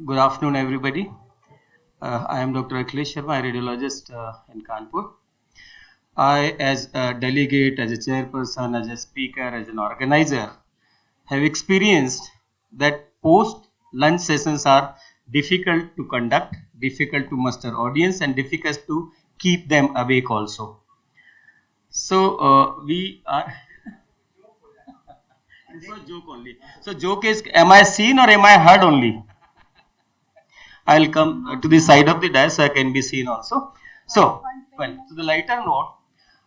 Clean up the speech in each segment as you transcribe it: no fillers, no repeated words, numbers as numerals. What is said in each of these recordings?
Good afternoon, everybody. I am Dr. Akhilesh Sharma, a radiologist in Kanpur. I, as a delegate, as a chairperson, as a speaker, as an organizer, have experienced that post-lunch sessions are difficult to conduct, difficult to muster audience, and difficult to keep them awake also. So we are. It's not joke only. So joke is, am I seen or am I heard only? I'll come to the side of the dais so I can be seen also. So, well, to the lighter note,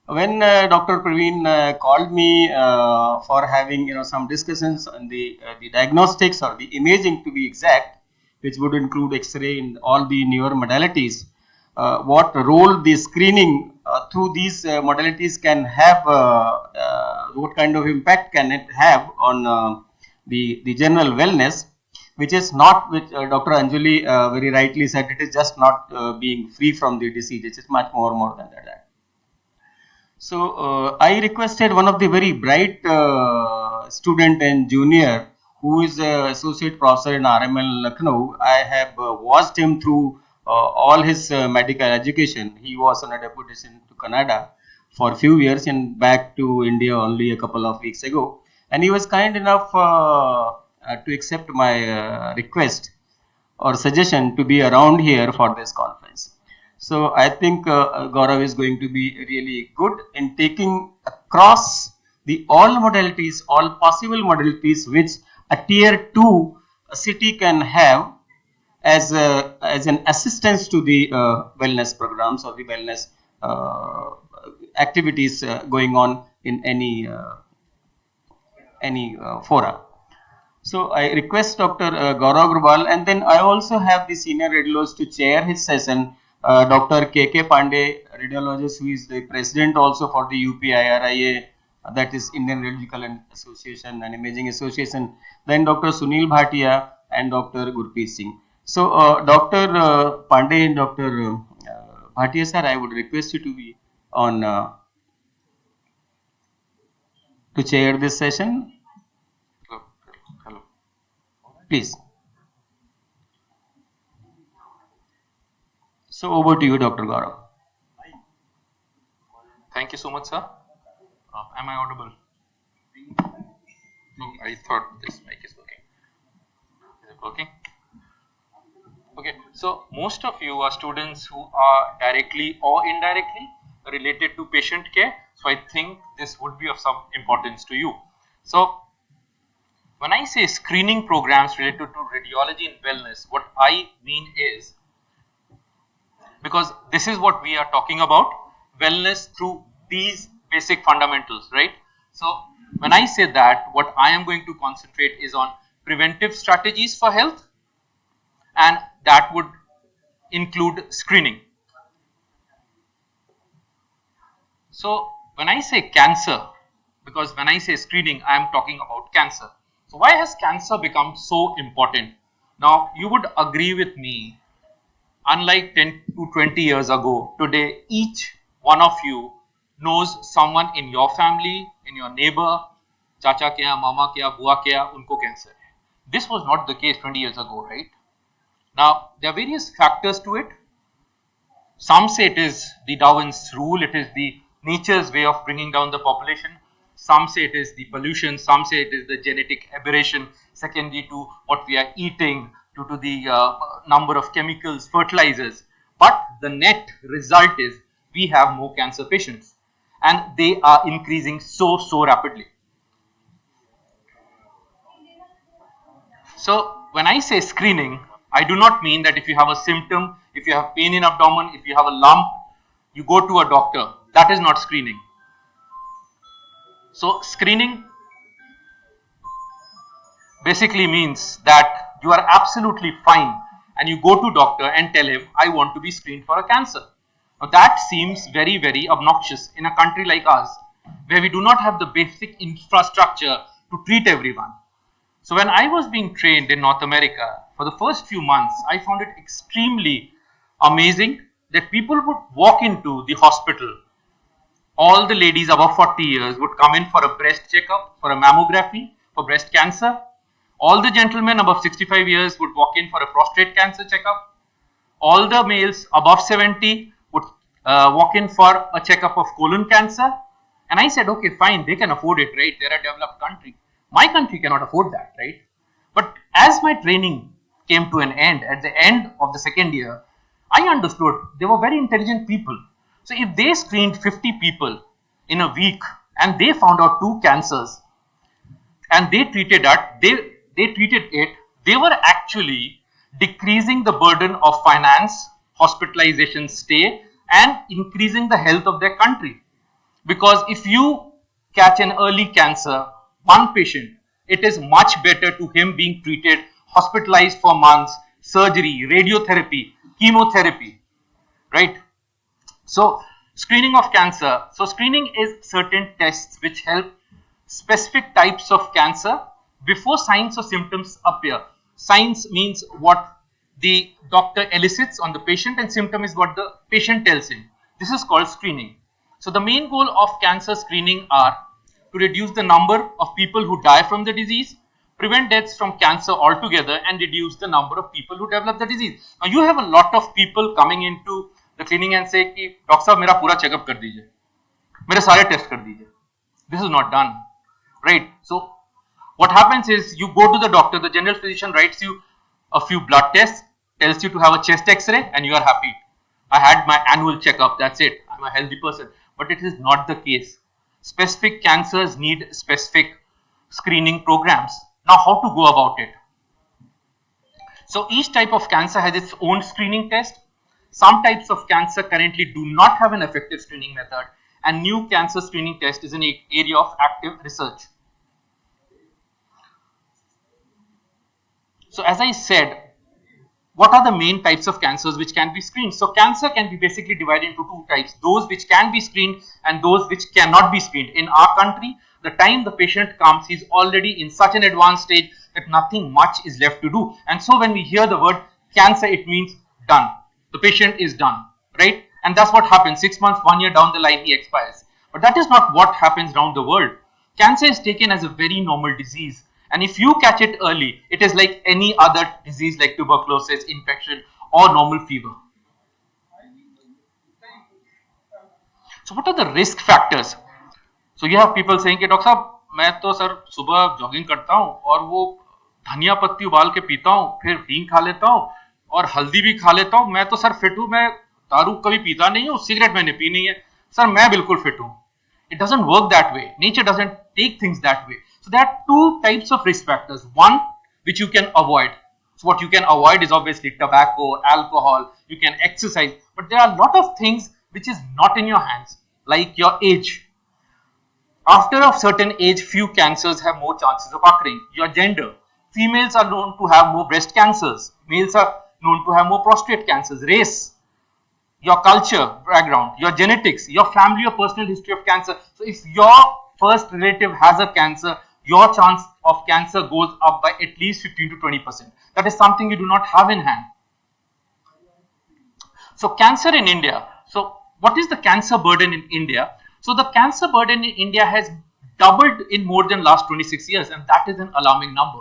when Dr. Praveen called me for having some discussions on the diagnostics or the imaging to be exact, which would include X-ray in all the newer modalities, what role the screening through these modalities can have, what kind of impact can it have on the general wellness, which is not, which Dr. Anjali very rightly said, it is just not being free from the disease, it is much more than that. So I requested one of the very bright student and junior who is associate professor in RML Lucknow. I have watched him through all his medical education. He was on a deputation to Canada for a few years and back to India only a couple of weeks ago. And he was kind enough to accept my request or suggestion to be around here for this conference. So I think Gaurav is going to be really good in taking across the all modalities, all possible modalities which a tier 2 city can have as an assistance to the wellness programs or the wellness activities going on in any fora. So I request Dr. Gaurav Agarwal, and then I also have the senior radiologist to chair his session, Dr. K.K. Pandey, radiologist, who is the president also for the UPIRIA, that is Indian Radiological Association and Imaging Association, then Dr. Sunil Bhatia and Dr. Gurpreet Singh. So Dr. Pandey and Dr. Bhatia sir, I would request you to be on to chair this session. Hello. Please. So over to you, Dr. Gaurav. Thank you so much, sir. Am I audible? No, I thought this mic is working. Is it working? Okay, so most of you are students who are directly or indirectly related to patient care. So I think this would be of some importance to you. So when I say screening programs related to radiology and wellness, what I mean is, because this is what we are talking about, wellness through these basic fundamentals, right? So when I say that, what I am going to concentrate is on preventive strategies for health, and that would include screening. So when I say cancer, because when I say screening, I am talking about cancer. So why has cancer become so important? Now you would agree with me, unlike 10 to 20 years ago, today each one of you knows someone in your family, in your neighbor, chacha kya, mama kya, bua kya, unko cancer hai. This was not the case 20 years ago, right? Now there are various factors to it. Some say it is the Darwin's rule, it is the nature's way of bringing down the population. Some say it is the pollution, some say it is the genetic aberration, secondly to what we are eating, due to the number of chemicals, fertilizers. But the net result is we have more cancer patients, and they are increasing so rapidly. So when I say screening, I do not mean that if you have a symptom, if you have pain in abdomen, if you have a lump, you go to a doctor. That is not screening. So screening basically means that you are absolutely fine and you go to doctor and tell him, I want to be screened for a cancer. Now that seems very obnoxious in a country like us, where we do not have the basic infrastructure to treat everyone. So when I was being trained in North America, for the first few months, I found it extremely amazing that people would walk into the hospital. All the ladies above 40 years would come in for a breast checkup, for a mammography, for breast cancer. All the gentlemen above 65 years would walk in for a prostate cancer checkup. All the males above 70 would walk in for a checkup of colon cancer. And I said, okay, fine, they can afford it, right? They're a developed country. My country cannot afford that, right? But as my training came to an end, at the end of the second year, I understood they were very intelligent people. So if they screened 50 people in a week and they found out 2 cancers and they treated it, they were actually decreasing the burden of finance, hospitalization stay, and increasing the health of their country. Because if you catch an early cancer, one patient, it is much better to him being treated, hospitalized for months, surgery, radiotherapy, chemotherapy, right? So screening of cancer. So screening is certain tests which help specific types of cancer before signs or symptoms appear. Signs means what the doctor elicits on the patient, and symptom is what the patient tells him. This is called screening. So the main goal of cancer screening are to reduce the number of people who die from the disease, prevent deaths from cancer altogether, and reduce the number of people who develop the disease. Now you have a lot of people coming into the clinic and say कि doctor साहब मेरा पूरा checkup कर दीजिए, मेरे सारे test कर दीजिए. This is not done, right? So what happens is you go to the doctor, the general physician writes you a few blood tests, tells you to have a chest x-ray, and you are happy. I had my annual checkup, that's it, I'm a healthy person. But it is not the case. Specific cancers need specific screening programs. Now how to go about it? So each type of cancer has its own screening test. Some types of cancer currently do not have an effective screening method, and new cancer screening test is an area of active research. So as I said, what are the main types of cancers which can be screened? So cancer can be basically divided into 2 types, those which can be screened and those which cannot be screened. In our country, the time the patient comes, he's already in such an advanced stage that nothing much is left to do. And so when we hear the word cancer, it means done. The patient is done, right? And that's what happens. 6 months, 1 year down the line, he expires. But that is not what happens around the world. Cancer is taken as a very normal disease. And if you catch it early, it is like any other disease like tuberculosis, infection, or normal fever. So what are the risk factors? So you have people saying कि doctor साहब मैं तो sir सुबह jogging करता हूँ और वो धनिया पत्ती उबाल के पीता हूँ, फिर हींग खा लेता हूँ और हल्दी भी खा लेता हूँ, मैं तो सर फिट हूँ, मैं दारू कभी पीता नहीं हूँ, सिगरेट मैंने पी नहीं है, सर मैं बिल्कुल फिट हूँ. It doesn't work that way. Nature doesn't take things that way. So there are 2 types of risk factors. One, which you can avoid. So what you can avoid is obviously tobacco, alcohol, you can exercise. But there are a lot of things which is not in your hands, like your age. After a certain age, few cancers have more chances of occurring. Your gender. Females are known to have more breast cancers. Males are known to have more prostate cancers. Race. Your culture, background, your genetics, your family or personal history of cancer. So if your first relative has a cancer, your chance of cancer goes up by at least 15 to 20%. That is something you do not have in hand. So cancer in India. So what is the cancer burden in India? So the cancer burden in India has doubled in more than last 26 years, and that is an alarming number.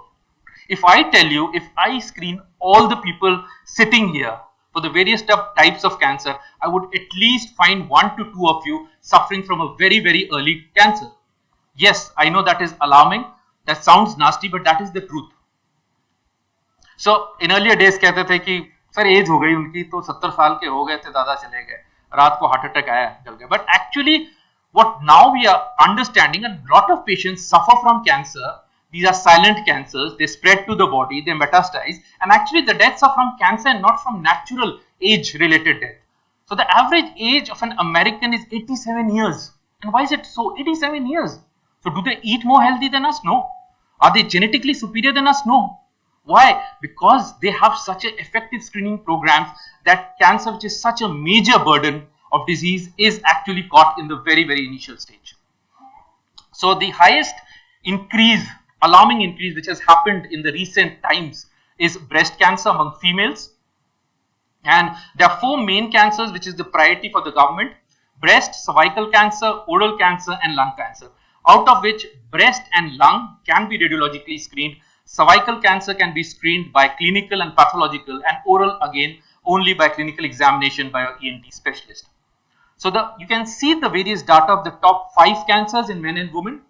If I tell you, if I screen all the people sitting here for the various types of cancer, I would at least find 1 to 2 of you suffering from a very, very early cancer. Yes, I know that is alarming. That sounds nasty, but that is the truth. So in earlier days कहते थे कि sir as हो गई उनकी तो 70 साल के हो गए थे, दादा चले गए, रात को हार्ट अटैक आया, चल गए. But actually what now we are understanding, a lot of patients suffer from cancer. These are silent cancers, they spread to the body, they metastasize, and actually the deaths are from cancer and not from natural age related death. So the average age of an American is 87 years. And why is it so? 87 years. So do they eat more healthy than us? No. Are they genetically superior than us? No. Why? Because they have such an effective screening programs that cancer, which is such a major burden of disease, is actually caught in the very, very initial stage. So the highest increase, alarming increase which has happened in the recent times is breast cancer among females. And there are 4 main cancers which is the priority for the government: breast, cervical cancer, oral cancer and lung cancer. Out of which breast and lung can be radiologically screened. Cervical cancer can be screened by clinical and pathological, and oral again only by clinical examination by an ENT specialist. So you can see the various data of the top 5 cancers in men and women.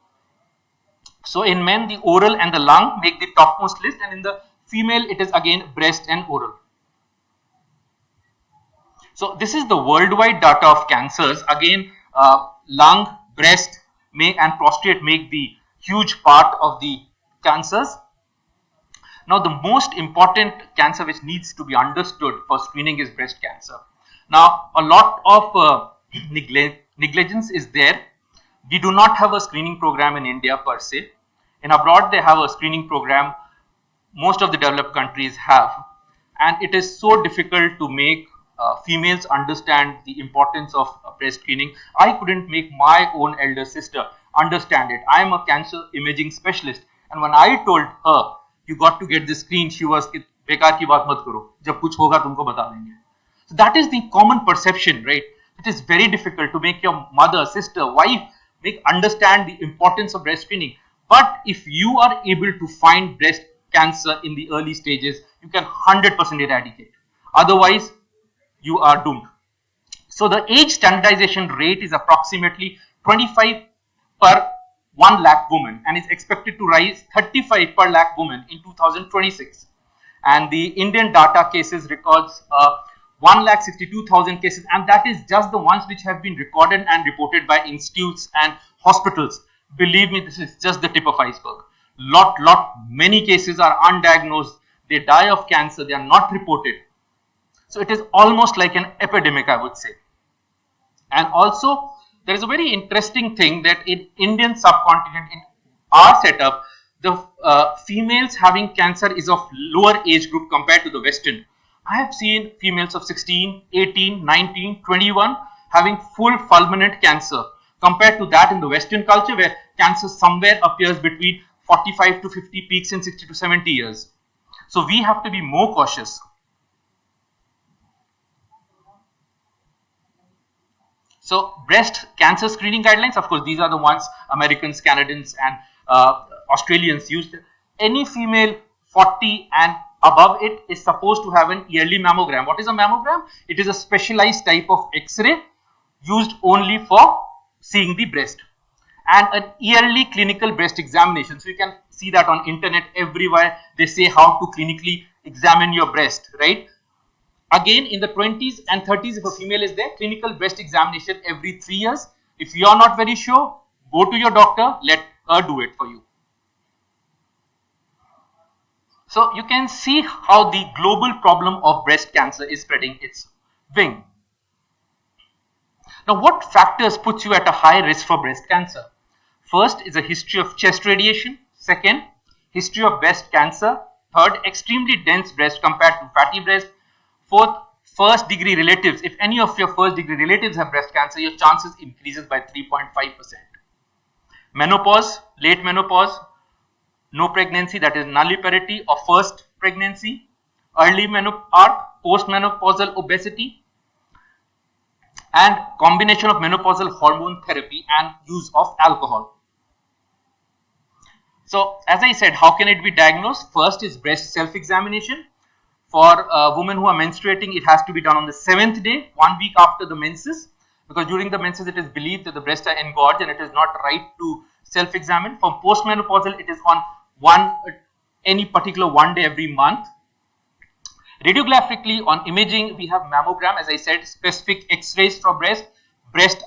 So in men, the oral and the lung make the topmost list, and in the female, it is again breast and oral. So this is the worldwide data of cancers. Again, lung, breast, and prostate make the huge part of the cancers. Now, the most important cancer which needs to be understood for screening is breast cancer. Now, a lot of negligence is there. We do not have a screening program in India per se. In abroad, they have a screening program. Most of the developed countries have. And it is so difficult to make females understand the importance of breast screening. I couldn't make my own elder sister understand it. I am a cancer imaging specialist. And when I told her, you got to get this screen, she was, bekar ki baat mat karo. Jab kuch hoga, tumko bata denge. So that is the common perception, right? It is very difficult to make your mother, sister, wife, understand the importance of breast screening. But if you are able to find breast cancer in the early stages, you can 100% eradicate. Otherwise, you are doomed. So the age standardization rate is approximately 25 per 1 lakh women and is expected to rise 35 per lakh women in 2026. And the Indian data cases records 1,62,000 cases, and that is just the ones which have been recorded and reported by institutes and hospitals. Believe me, this is just the tip of iceberg. Many cases are undiagnosed. They die of cancer. They are not reported. So it is almost like an epidemic, I would say. And also, there is a very interesting thing that in Indian subcontinent, in our setup, the females having cancer is of lower age group compared to the Western. I have seen females of 16, 18, 19, 21 having full fulminant cancer compared to that in the Western culture where cancer somewhere appears between 45 to 50 peaks in 60 to 70 years. So we have to be more cautious. So breast cancer screening guidelines, of course, these are the ones Americans, Canadians and Australians used. Any female 40 and above it is supposed to have an yearly mammogram. What is a mammogram? It is a specialized type of X-ray used only for seeing the breast. And an yearly clinical breast examination. So you can see that on internet everywhere. They say how to clinically examine your breast, right? Again, in the 20s and 30s, if a female is there, clinical breast examination every 3 years. If you are not very sure, go to your doctor, let her do it for you. So you can see how the global problem of breast cancer is spreading its wing. Now, what factors puts you at a high risk for breast cancer? First is a history of chest radiation. Second, history of breast cancer. Third, extremely dense breast compared to fatty breast. Fourth, first degree relatives. If any of your first degree relatives have breast cancer, your chances increases by 3.5%. Menopause, late menopause, no pregnancy, that is nulliparity or first pregnancy, early menopause, postmenopausal obesity, and combination of menopausal hormone therapy and use of alcohol. So, as I said, how can it be diagnosed? First is breast self-examination. For women who are menstruating, it has to be done on the 7th day, 1 week after the menses, because during the menses it is believed that the breasts are engorged and it is not right to self-examine. For postmenopausal, it is on any particular 1 day every month. Radiographically, on imaging, we have mammogram, as I said, specific X-rays for breast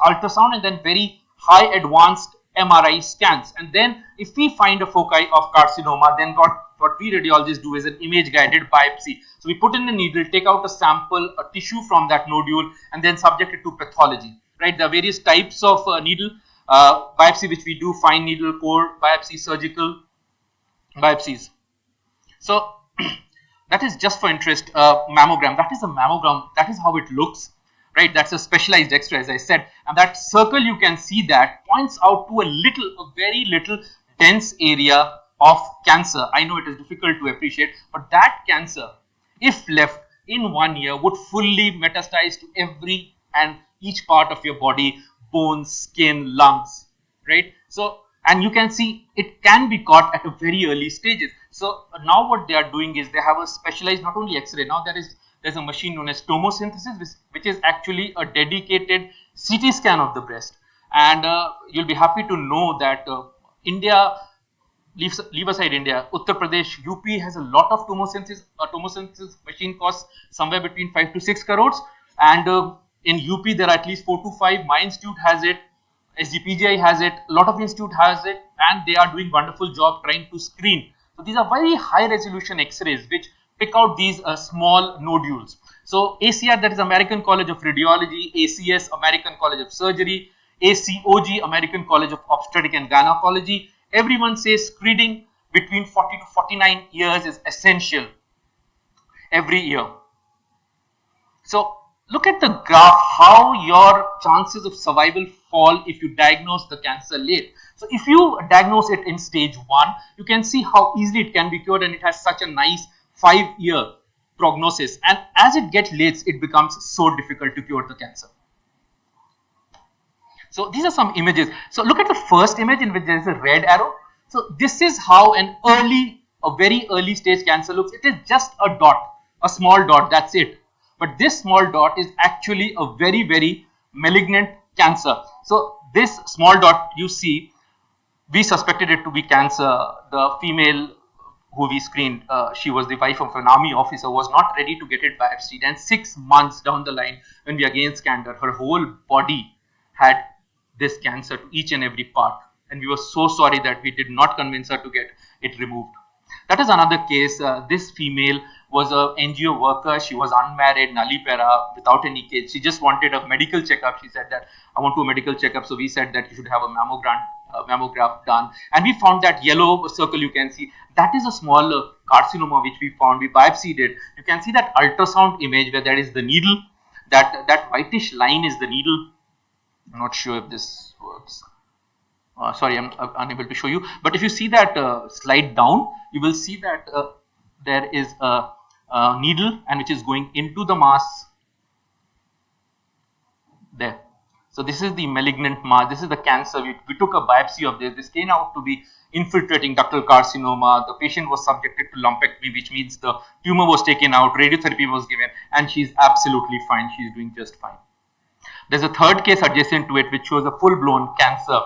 ultrasound, and then very high advanced MRI scans. And then if we find a foci of carcinoma, then what we radiologists do is an image guided biopsy. So we put in the needle, take out a sample, a tissue from that nodule, and then subject it to pathology, right? There are various types of needle biopsy which we do: fine needle, core biopsy, surgical biopsies. So that is just for interest. Mammogram, that is a mammogram, that is how it looks, right? That's a specialized X-ray, as I said, and that circle you can see that points out to a very little dense area of cancer. I know it is difficult to appreciate, but that cancer, if left in 1 year, would fully metastasize to every and each part of your body: bones, skin, lungs, right? So, and you can see it can be caught at a very early stages. So now what they are doing is they have a specialized not only X-ray. Now there's a machine known as tomosynthesis, which is actually a dedicated CT scan of the breast. And you'll be happy to know that India, leave aside India, Uttar Pradesh, UP has a lot of tomosynthesis. A tomosynthesis machine costs somewhere between 5 to 6 crores. And in UP, there are at least 4 to 5. My institute has it. SGPGI has it. A lot of institute has it. And they are doing wonderful job trying to screen. So these are very high resolution X-rays which pick out these small nodules. So ACR, that is American College of Radiology, ACS, American College of Surgery, ACOG, American College of Obstetric and Gynecology. Everyone says screening between 40 to 49 years is essential every year. So look at the graph, how your chances of survival fall if you diagnose the cancer late. So if you diagnose it in stage 1, you can see how easily it can be cured, and it has such a nice 5-year prognosis. And as it gets late, it becomes so difficult to cure the cancer. So these are some images. So look at the first image in which there is a red arrow. So this is how a very early stage cancer looks. It is just a dot, a small dot, that's it. But this small dot is actually a very, very malignant cancer. So this small dot you see, we suspected it to be cancer. The female who we screened, she was the wife of an army officer, was not ready to get it biopsied. And 6 months down the line, when we again scanned her whole body had this cancer to each and every part. And we were so sorry that we did not convince her to get it removed. That is another case. This female was a NGO worker. She was unmarried, nullipera, without any kids. She just wanted a medical checkup. She said that I want to do a medical checkup. So we said that you should have a mammograph done. And we found that yellow circle you can see. That is a small carcinoma which we found. We biopsied it. You can see that ultrasound image where there is the needle. That whitish line is the needle. I'm not sure if this works. Sorry, I'm unable to show you. But if you see that slide down, you will see that there is a needle and which is going into the mass there. So this is the malignant mass. This is the cancer. We took a biopsy of this. This came out to be infiltrating ductal carcinoma. The patient was subjected to lumpectomy, which means the tumor was taken out, radiotherapy was given, and she's absolutely fine. She's doing just fine. There's a third case adjacent to it which shows a full-blown cancer.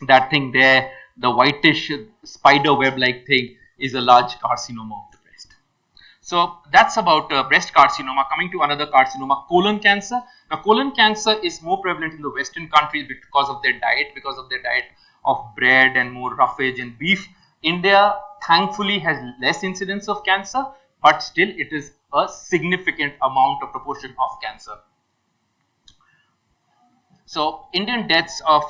That thing there, the whitish spider web-like thing, is a large carcinoma of the breast. So that's about breast carcinoma. Coming to another carcinoma, colon cancer. Now colon cancer is more prevalent in the Western countries because of their diet, of bread and more roughage and beef. India thankfully has less incidence of cancer, but still it is a significant amount of proportion of cancer. So Indian deaths of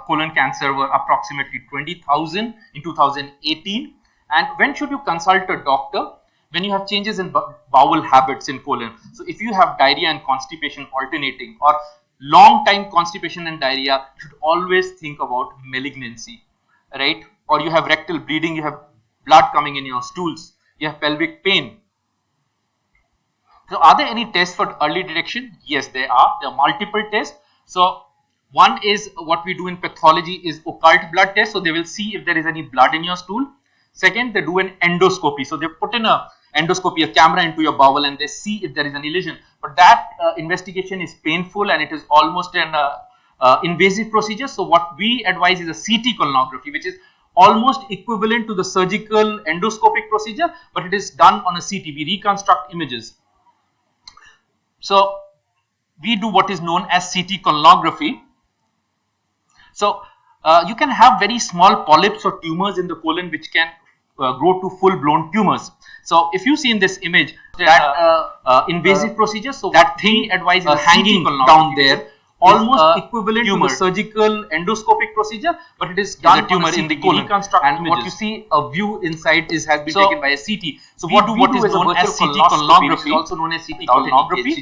colon cancer were approximately 20,000 in 2018. And when should you consult a doctor? When you have changes in bowel habits in colon. So if you have diarrhea and constipation alternating, or long time constipation and diarrhea, you should always think about malignancy, right? Or you have rectal bleeding, you have blood coming in your stools, you have pelvic pain. So are there any tests for early detection? Yes, there are. There are multiple tests. So one is what we do in pathology is occult blood test. So they will see if there is any blood in your stool. Second, they do an endoscopy. So they put in a camera into your bowel, and they see if there is any lesion. But that investigation is painful and it is almost an invasive procedure. So what we advise is a CT colonography, which is almost equivalent to the surgical endoscopic procedure, but it is done on a CT. We reconstruct images. So we do what is known as CT colonography. So you can have very small polyps or tumors in the colon which can grow to full-blown tumors. So if you see in this image that invasive procedure, so that thing advised is hanging down there, almost equivalent to the surgical endoscopic procedure, but it is done tumor in the colon. And what you see, a view inside has been taken by a CT. So what is known as CT colonography, also known as CT colonography.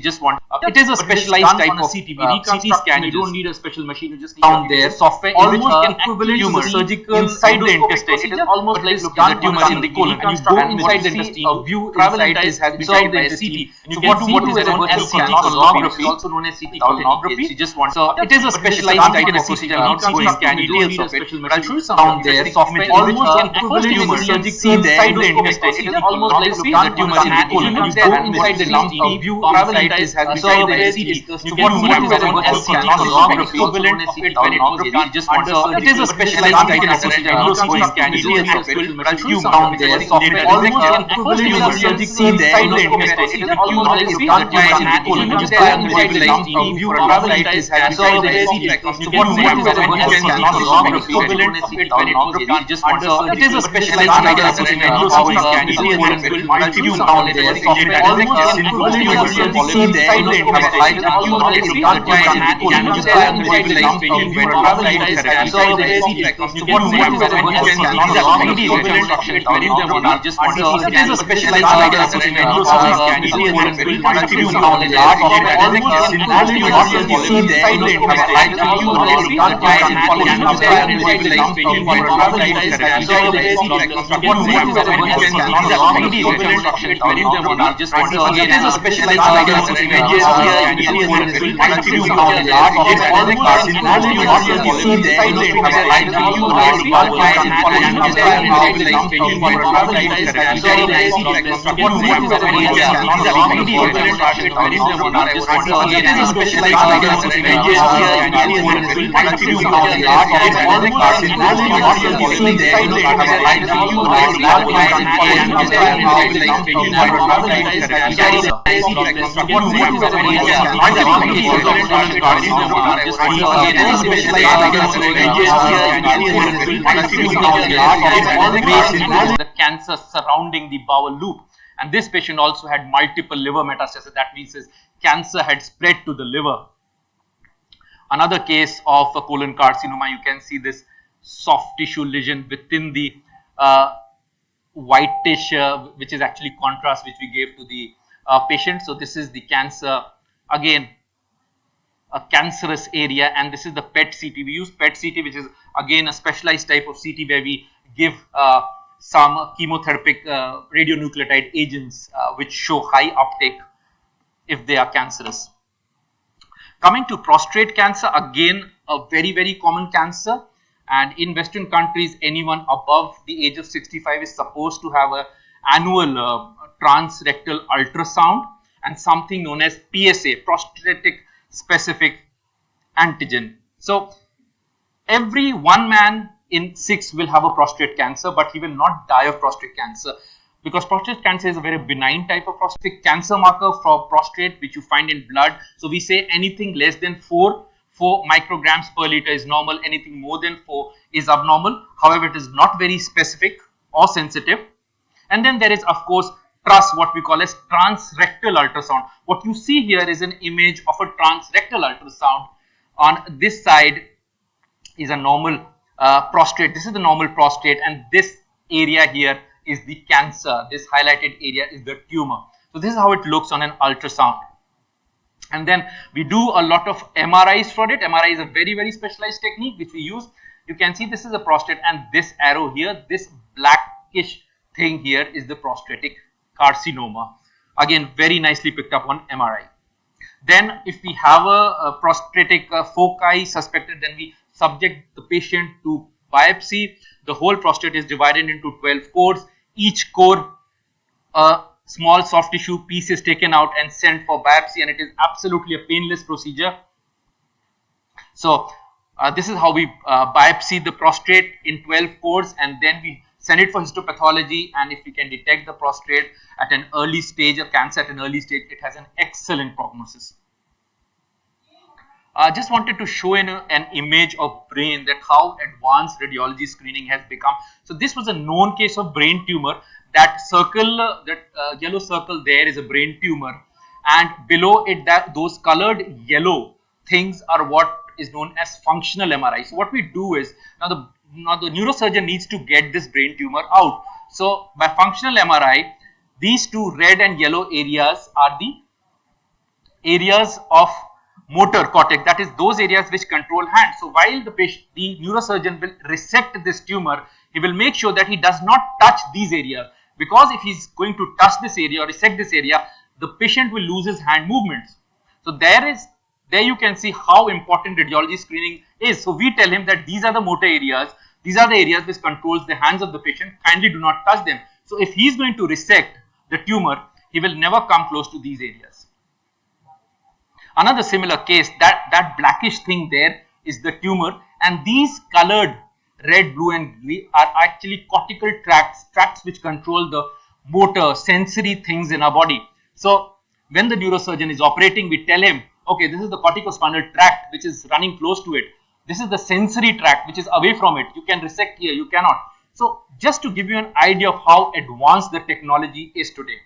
It is a specialized type of CT scan. You don't need a special machine. You just need down there software almost equivalent to the surgical inside the intestine. It is almost like looking at tumor in the colon. And you go inside the intestine. A view inside has been taken by a CT. So what is known as CT colonography, also known as CT colonography. just want. So it is a specialized type of procedure. I'm not going into details of it, but I'll show you some down there. Software almost equivalent tumor. See inside the intestine. It is almost like the tumor in the colon. You go inside the lump. View travel inside has inside the CT. So what is a sonography equivalent of it when it was done just under. It is a specialized type of procedure. I'm not going into details of it, but I'll show you down there. Software almost equivalent tumor. See inside the intestine. It is almost like the tumor in the colon. You go inside the lump. View travel inside has inside the CT. So what is a sonography equivalent of it when it was done just under. It is a specialized type of procedure. I'm not going into details of it, but I'll show you down there. Software almost equivalent tumor. See inside the intestine. It is almost like the tumor in the colon. You go inside the lump. View travel inside has inside the CT. So what is a sonography equivalent of it when it was done just under. It is a specialized type of procedure. I'm not going into details of it, but I'll show you down there. Software almost equivalent tumor. See inside the intestine. It is almost like the tumor in the colon. You go inside the lump. View travel inside has inside the CT. So what is a sonography equivalent of it when it was done just under. It is a specialized type of procedure. I'm not going into details of it, but I'll show you down there. Software almost equivalent tumor. See inside the intestine. It is almost like the tumor in the colon. You go inside the lump. View travel inside has inside the CT. So what is a sonography equivalent of it when it was done just under. It is a specialized type of procedure. I'm not going into details of it, but I'll show you down there. Software almost equivalent tumor. See inside the intestine. It is almost like the tumor in the colon. You go inside the lump. View travel inside has inside the CT. So what is a sonography equivalent of it when it was done just under. It is a specialized type of procedure. The cancer surrounding the bowel loop, and this patient also had multiple liver metastasis. That means his cancer had spread to the liver. Another case of a colon carcinoma, you can see this soft tissue lesion within the whitish, which is actually contrast which we gave to the patient. So this is the cancer, again a cancerous area, and this is the PET CT. We use PET CT, which is again a specialized type of CT where we give some chemotherapeutic radionuclide agents which show high uptake if they are cancerous. Coming to prostate cancer, again a very common cancer, and in Western countries anyone above the age of 65 is supposed to have an annual transrectal ultrasound and something known as PSA, prostatic specific antigen. So every 1 man in 6 will have a prostate cancer, but he will not die of prostate cancer, because prostate cancer is a very benign type of prostate cancer marker for prostate which you find in blood. So we say anything less than 4 micrograms per liter is normal, anything more than 4 is abnormal. However, it is not very specific or sensitive. And then there is of course TRUS, what we call as transrectal ultrasound. What you see here is an image of a transrectal ultrasound. On this side is a normal prostate. This is the normal prostate, and this area here is the cancer. This highlighted area is the tumor. So this is how it looks on an ultrasound. And then we do a lot of MRIs for it. MRI is a very specialized technique which we use. You can see this is a prostate, and this arrow here, this blackish thing here is the prostatic carcinoma. Again, very nicely picked up on MRI. Then if we have a prostatic foci suspected, then we subject the patient to biopsy. The whole prostate is divided into 12 cores. Each core, a small soft tissue piece is taken out and sent for biopsy, and it is absolutely a painless procedure. So this is how we biopsy the prostate in 12 cores, and then we send it for histopathology, and if we can detect the prostate at an early stage of cancer at an early stage, it has an excellent prognosis. I just wanted to show an image of brain, that how advanced radiology screening has become. So this was a known case of brain tumor. That circle, that yellow circle there is a brain tumor, and below it those colored yellow things are what is known as functional MRI. So what we do is, now the neurosurgeon needs to get this brain tumor out. So by functional MRI, these two red and yellow areas are the areas of motor cortex, that is those areas which control hand. So while the neurosurgeon will resect this tumor, he will make sure that he does not touch these areas, because if he is going to touch this area or resect this area, the patient will lose his hand movements. So there there you can see how important radiology screening is. So we tell him that these are the motor areas, these are the areas which controls the hands of the patient, kindly do not touch them. So if he is going to resect the tumor, he will never come close to these areas. Another similar case, that blackish thing there is the tumor, and these colored red, blue and green are actually cortical tracts which control the motor, sensory things in our body. So when the neurosurgeon is operating, we tell him, okay, this is the corticospinal tract which is running close to it. This is the sensory tract which is away from it. You can resect here, you cannot. So just to give you an idea of how advanced the technology is today.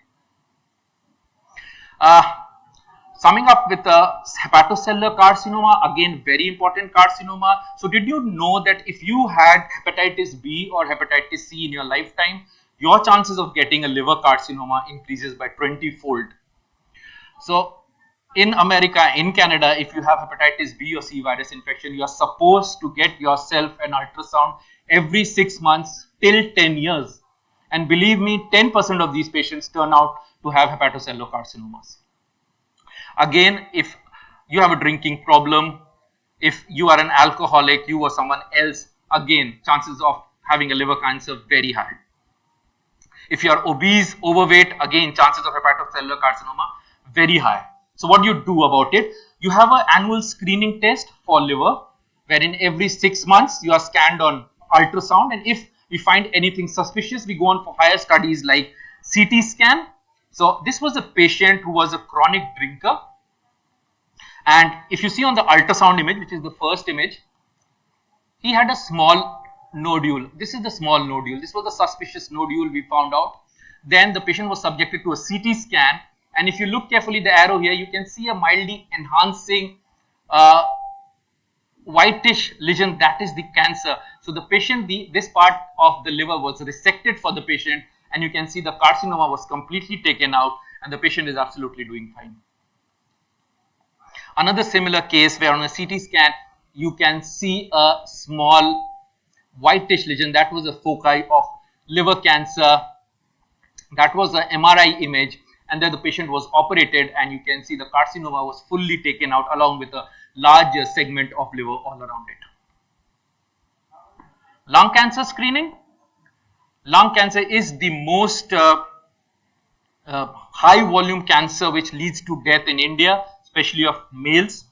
Summing up with hepatocellular carcinoma, again very important carcinoma. So did you know that if you had hepatitis B or hepatitis C in your lifetime, your chances of getting a liver carcinoma increases by 20-fold. So in America, in Canada, if you have hepatitis B or C virus infection, you are supposed to get yourself an ultrasound every 6 months till 10 years. And believe me, 10% of these patients turn out to have hepatocellular carcinomas. Again, if you have a drinking problem, if you are an alcoholic, you or someone else, again, chances of having a liver cancer very high. If you are obese, overweight, again, chances of hepatocellular carcinoma very high. So what do you do about it? You have an annual screening test for liver, wherein every 6 months you are scanned on ultrasound, and if we find anything suspicious, we go on for higher studies like CT scan. So this was a patient who was a chronic drinker, and if you see on the ultrasound image, which is the first image, he had a small nodule. This is the small nodule. This was a suspicious nodule we found out. Then the patient was subjected to a CT scan, and if you look carefully the arrow here, you can see a mildly enhancing whitish lesion. That is the cancer. So the patient, this part of the liver was resected for the patient, and you can see the carcinoma was completely taken out, and the patient is absolutely doing fine. Another similar case where on a CT scan you can see a small whitish lesion. That was a foci of liver cancer. That was an MRI image, and then the patient was operated, and you can see the carcinoma was fully taken out along with a larger segment of liver all around it. Lung cancer screening. Lung cancer is the most high volume cancer which leads to death in India, especially of males.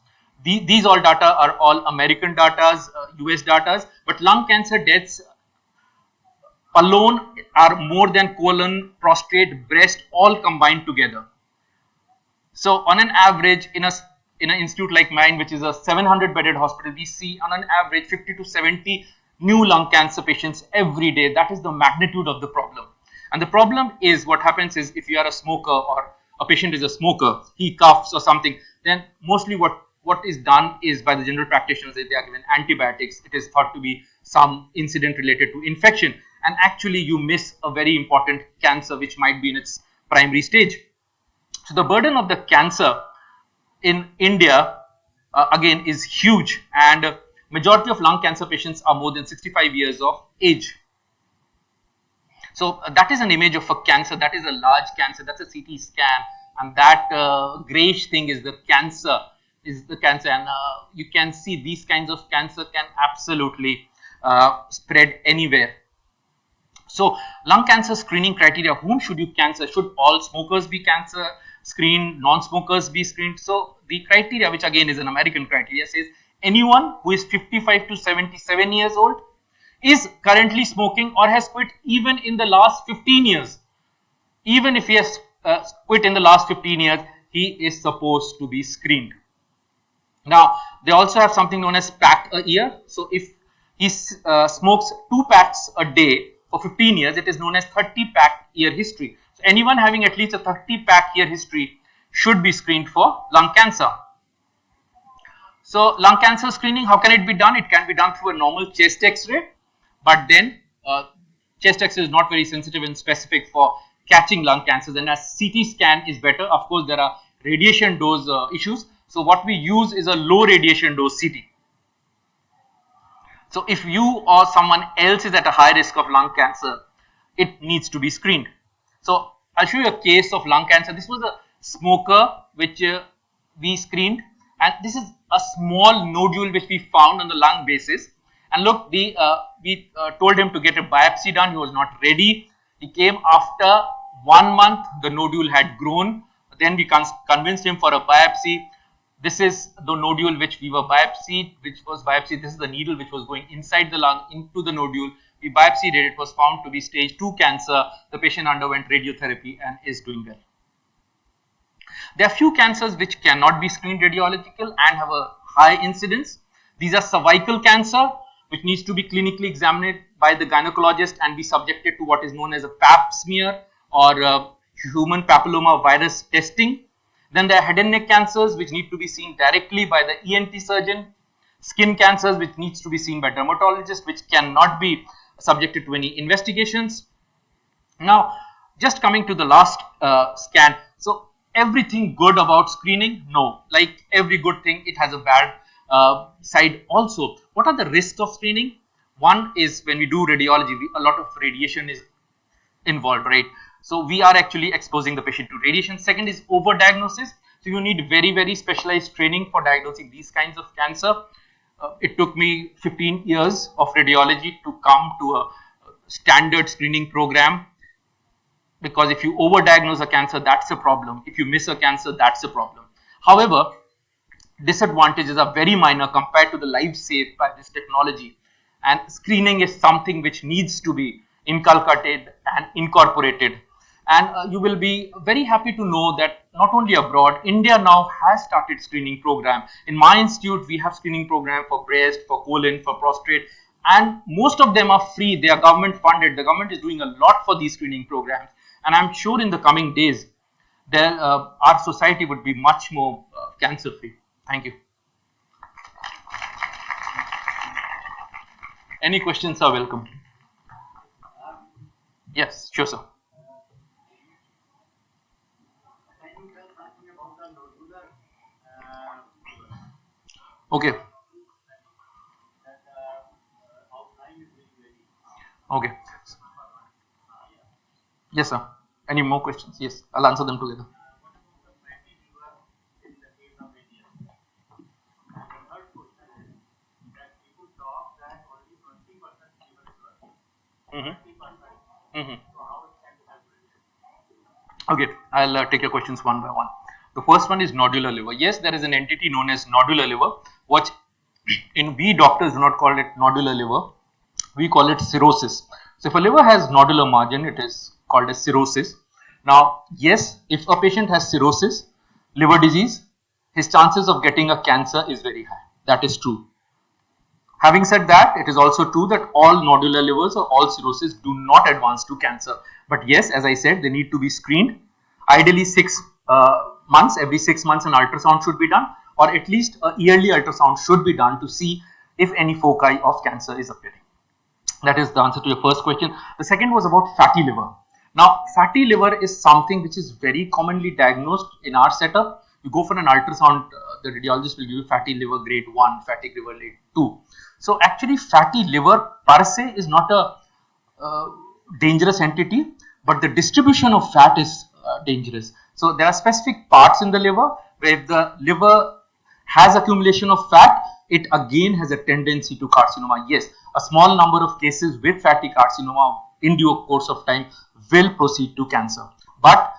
These all data are all American data, US data, but lung cancer deaths alone are more than colon, prostate, breast all combined together. So on an average, in an institute like mine, which is a 700 bedded hospital, we see on an average 50 to 70 new lung cancer patients every day. That is the magnitude of the problem. And the problem is, what happens is, if you are a smoker or a patient is a smoker, he coughs or something, then mostly what is done is by the general practitioners, they are given antibiotics. It is thought to be some incident related to infection, and actually you miss a very important cancer which might be in its primary stage. So the burden of the cancer in India again is huge, and majority of lung cancer patients are more than 65 years of age. So that is an image of a cancer. That is a large cancer. That's a CT scan, and that grayish thing is the cancer. And you can see these kinds of cancer can absolutely spread anywhere. So lung cancer screening criteria: whom should you cancer? Should all smokers be cancer screened? Non-smokers be screened? So the criteria, which again is an American criteria, says anyone who is 55 to 77 years old, is currently smoking, or has quit even in the last 15 years. Even if he has quit in the last 15 years, he is supposed to be screened. Now, they also have something known as pack a year. So if he smokes 2 packs a day for 15 years, it is known as 30 pack year history. So anyone having at least a 30 pack year history should be screened for lung cancer. So lung cancer screening, how can it be done? It can be done through a normal chest x-ray, but then chest x-ray is not very sensitive and specific for catching lung cancers, and as CT scan is better. Of course, there are radiation dose issues. So what we use is a low radiation dose CT. So if you or someone else is at a high risk of lung cancer, it needs to be screened. So I'll show you a case of lung cancer. This was a smoker which we screened, and this is a small nodule which we found on the lung basis. And look, we told him to get a biopsy done. He was not ready. He came after 1 month. The nodule had grown. Then we convinced him for a biopsy. This is the nodule which we were biopsied, This is the needle which was going inside the lung into the nodule. We biopsied it. It was found to be stage 2 cancer. The patient underwent radiotherapy and is doing well. There are few cancers which cannot be screened radiological and have a high incidence. These are cervical cancer, which needs to be clinically examined by the gynecologist and be subjected to what is known as a pap smear or human papilloma virus testing. Then there are head and neck cancers which need to be seen directly by the ENT surgeon. Skin cancers which needs to be seen by dermatologist, which cannot be subjected to any investigations. Now, just coming to the last scan. So, everything good about screening? No. Like every good thing, it has a bad side also. What are the risks of screening? One is when we do radiology, a lot of radiation is involved, right? So we are actually exposing the patient to radiation. Second is overdiagnosis. So you need very, very specialized training for diagnosing these kinds of cancer. It took me 15 years of radiology to come to a standard screening program, because if you overdiagnose a cancer, that's a problem. If you miss a cancer, that's a problem. However, disadvantages are very minor compared to the lives saved by this technology, and screening is something which needs to be inculcated and incorporated. And you will be very happy to know that not only abroad, India now has started screening program. In my institute, we have screening program for breast, for colon, for prostate, and most of them are free. They are government funded. The government is doing a lot for these screening programs, and I'm sure in the coming days, our society would be much more cancer free. Thank you. Any questions are welcome. Yes, sure, sir. Okay. Okay. Yes, sir. Any more questions? Yes, I'll answer them together. Okay, I'll take your questions one by one. The first one is nodular liver. Yes, there is an entity known as nodular liver, which we doctors do not call it nodular liver. We call it cirrhosis. So if a liver has nodular margin, it is called as cirrhosis. Now, yes, if a patient has cirrhosis, liver disease, his chances of getting a cancer is very high. That is true. Having said that, it is also true that all nodular livers or all cirrhosis do not advance to cancer. But yes, as I said, they need to be screened. Ideally, 6 months, every 6 months an ultrasound should be done, or at least a yearly ultrasound should be done to see if any foci of cancer is appearing. That is the answer to your first question. The second was about fatty liver. Now, fatty liver is something which is very commonly diagnosed in our setup. You go for an ultrasound, the radiologist will give you fatty liver grade 1, fatty liver grade 2. So actually, fatty liver per se is not a dangerous entity, but the distribution of fat is dangerous. So there are specific parts in the liver where if the liver has accumulation of fat, it again has a tendency to carcinoma. Yes, a small number of cases with fatty carcinoma in due course of time will proceed to cancer. But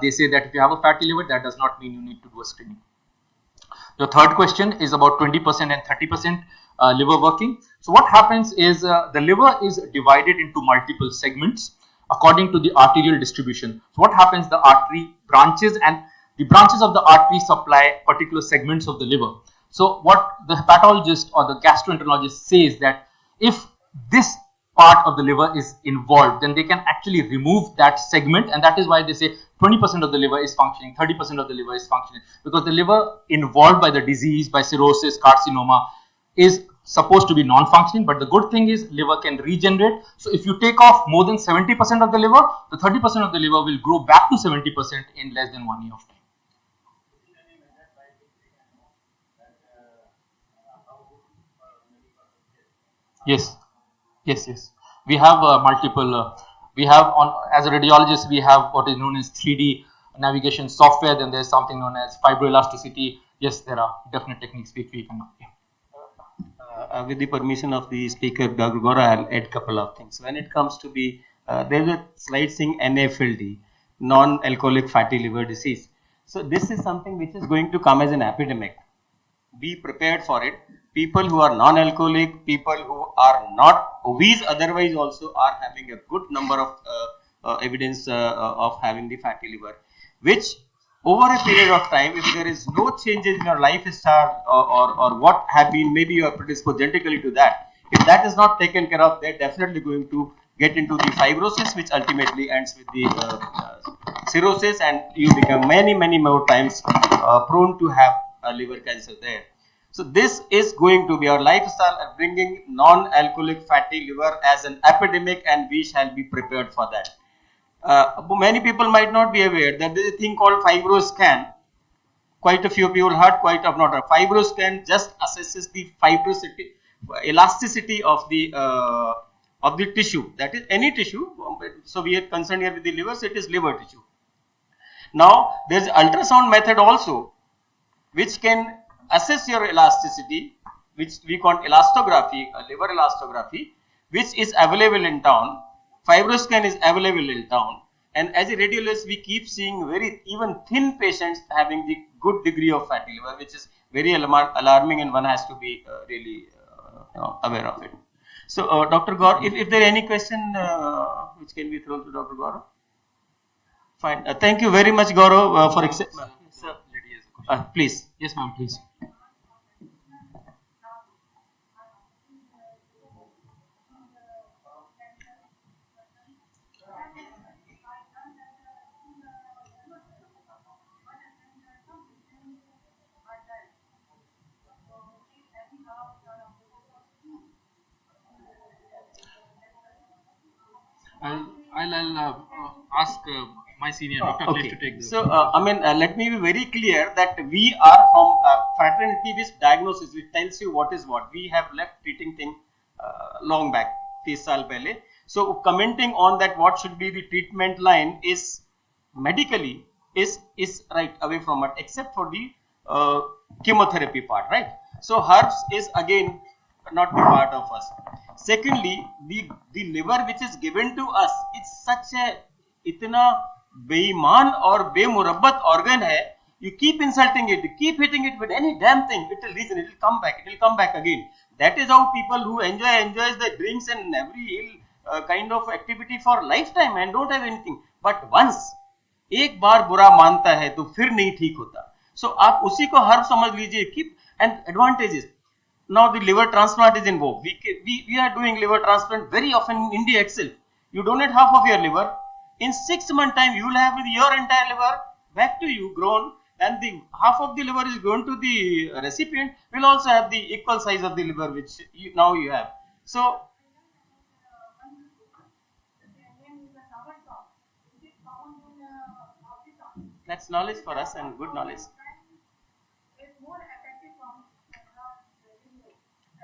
they say that if you have a fatty liver, that does not mean you need to do a screening. The third question is about 20% and 30% liver working. So what happens is the liver is divided into multiple segments according to the arterial distribution. So what happens, the artery branches, and the branches of the artery supply particular segments of the liver. So what the hepatologist or the gastroenterologist says that if this part of the liver is involved, then they can actually remove that segment, and that is why they say 20% of the liver is functioning, 30% of the liver is functioning, because the liver involved by the disease, by cirrhosis, carcinoma, is supposed to be non-functioning. But the good thing is liver can regenerate. So if you take off more than 70% of the liver, the 30% of the liver will grow back to 70% in less than 1 year of time. Yes, yes, yes. We have multiple. We have as a radiologist, we have what is known as 3D navigation software. Then there's something known as fibroelasticity. yes, there are definite techniques which we can apply. With the permission of the speaker, Dr. Gora, I'll add couple of things. When it comes to the, there's a slide saying NAFLD, non-alcoholic fatty liver disease. So this is something which is going to come as an epidemic. Be prepared for it. People who are non-alcoholic, people who are not obese otherwise also are having a good number of evidence of having the fatty liver, which over a period of time, if there is no changes in your lifestyle or what have been, maybe you are predisposed genetically to that, if that is not taken care of, they're definitely going to get into the fibrosis, which ultimately ends with the cirrhosis, and you become many more times prone to have a liver cancer there. So this is going to be our lifestyle bringing non-alcoholic fatty liver as an epidemic, and we shall be prepared for that. Many people might not be aware that there is a thing called FibroScan. Quite a few people heard, quite of not. FibroScan just assesses the fibrosity, elasticity of the tissue. That is any tissue. So we are concerned here with the liver. So it is liver tissue. Now there is ultrasound method also, which can assess your elasticity, which we call elastography, liver elastography, which is available in town. FibroScan is available in town, and as a radiologist, we keep seeing very even thin patients having the good degree of fatty liver, which is very alarming, and one has to be really aware of it. So, Dr. Gaur, if there are any question which can be thrown to Dr. Gaurav, fine. Thank you very much, Gaurav, for accepting. Please. Yes, ma'am, please. I'll ask my senior Dr. Akhilesh to take this. So, let me be very clear that we are from fraternity with diagnosis, which tells you what is what. We have left treating thing long back, 30 saal pehle. So, commenting on that, what should be the treatment line is medically is right away from it, except for the chemotherapy part, right? So, herbs is again not the part of us. Secondly, the liver which is given to us, it's such a itna बेईमान और बेमुरब्बत organ है, you keep insulting it, you keep hitting it with any damn thing, it will reason, it will come back again. That is how people who enjoys the drinks and every kind of activity for lifetime and don't have anything. But once एक बार बुरा मानता है तो फिर नहीं ठीक होता. So आप उसी को हर्ब समझ लीजिए. Keep and advantages. Now the liver transplant is in vogue. We are doing liver transplant very often in India itself. You donate half of your liver. In 6 months time, you will have your entire liver back to you grown, and the half of the liver is going to the recipient. Will also have the equal size of the liver which now you have. So that's knowledge for us and good knowledge.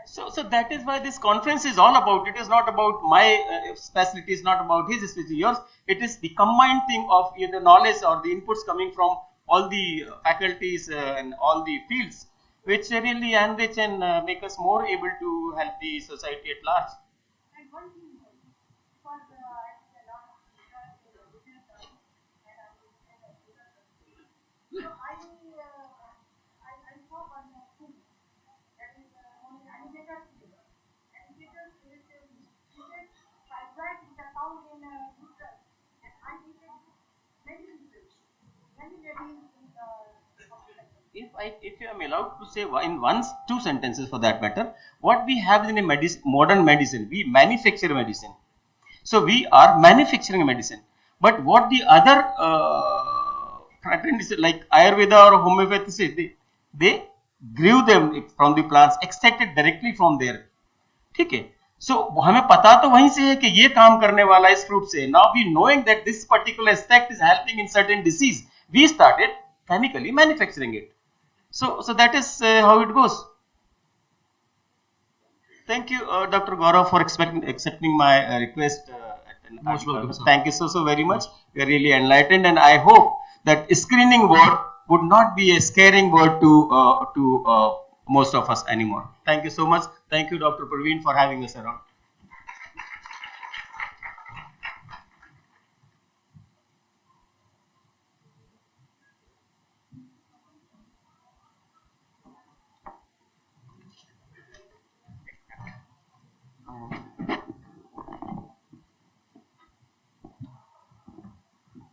So that is why this conference is all about. It is not about my specialty, it's not about his specialty, yours. It is the combined thing of the knowledge or the inputs coming from all the faculties and all the fields, which really enrich and make us more able to help the society at large. If I am allowed to say in two sentences for that matter, what we have in a modern medicine, we manufacture medicine. So we are manufacturing medicine. But what the other fraternities like Ayurveda or homeopathy say, they grew them from the plants, extracted directly from there. ठीक है. So हमें पता तो वहीं से है कि ये काम करने वाला इस fruit से. Now we knowing that this particular extract is helping in certain disease, we started chemically manufacturing it. So that is how it goes. Thank you, Dr. Gaurav, for accepting my request. Most welcome, sir. Thank you so very much. We are really enlightened, and I hope that screening board would not be a scaring word to most of us anymore. Thank you so much. Thank you, Dr. Praveen, for having us around.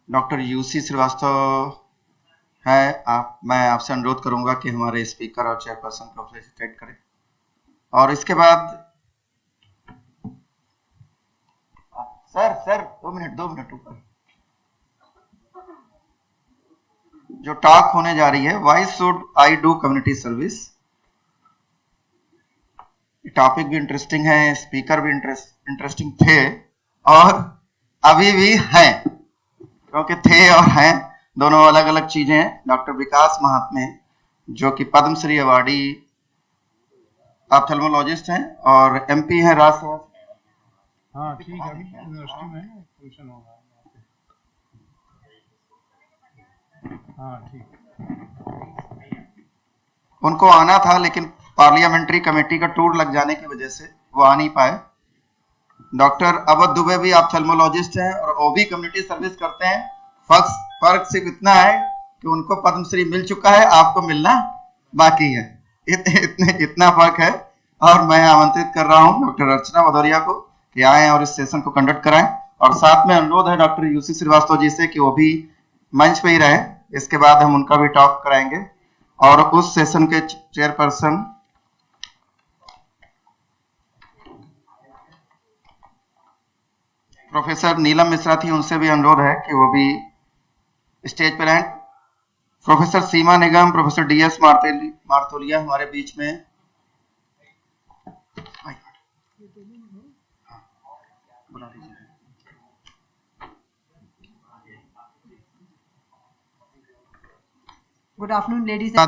Doctor U C Srivastava है। मैं आपसे अनुरोध करूंगा कि हमारे speaker और chairperson को felicitate करें। और इसके बाद सर 2 मिनट ऊपर जो टॉक होने जा रही है, why should I do community service. Topic भी इंटरेस्टिंग है, स्पीकर भी इंटरेस्टिंग थे और अभी भी हैं, क्योंकि थे और हैं दोनों अलग अलग चीजें हैं। डॉक्टर विकास महात्मे जो कि पद्मश्री अवार्डी ऑप्थेल्मोलॉजिस्ट हैं और एमपी हैं राज्यसभा। हाँ ठीक है, अभी यूनिवर्सिटी में फंक्शन होगा। हाँ ठीक। उनको आना था लेकिन पार्लियामेंट्री कमेटी का टूर लग जाने की वजह से वो आ नहीं पाए। डॉक्टर अवध दुबे भी ऑप्थेल्मोलॉजिस्ट हैं और वो भी कम्युनिटी सर्विस करते हैं। फर्क सिर्फ इतना है कि उनको पद्मश्री मिल चुका है, आपको मिलना बाकी है। इतना फर्क है। और मैं आमंत्रित कर रहा हूं डॉक्टर अर्चना भदौरिया को कि आए और इस सेशन को कंडक्ट कराएं। और साथ में अनुरोध है डॉक्टर यूसी श्रीवास्तव जी से कि वो भी मंच पे ही रहे। इसके बाद हम उनका भी टॉक कराएंगे। और उस सेशन के चेयरपर्सन प्रोफेसर नीलम मिश्रा थी, उनसे भी अनुरोध है कि वो भी स्टेज पर रहें। प्रोफेसर सीमा निगम, प्रोफेसर डीएस मार्थोलिया हमारे बीच में। Good afternoon, ladies and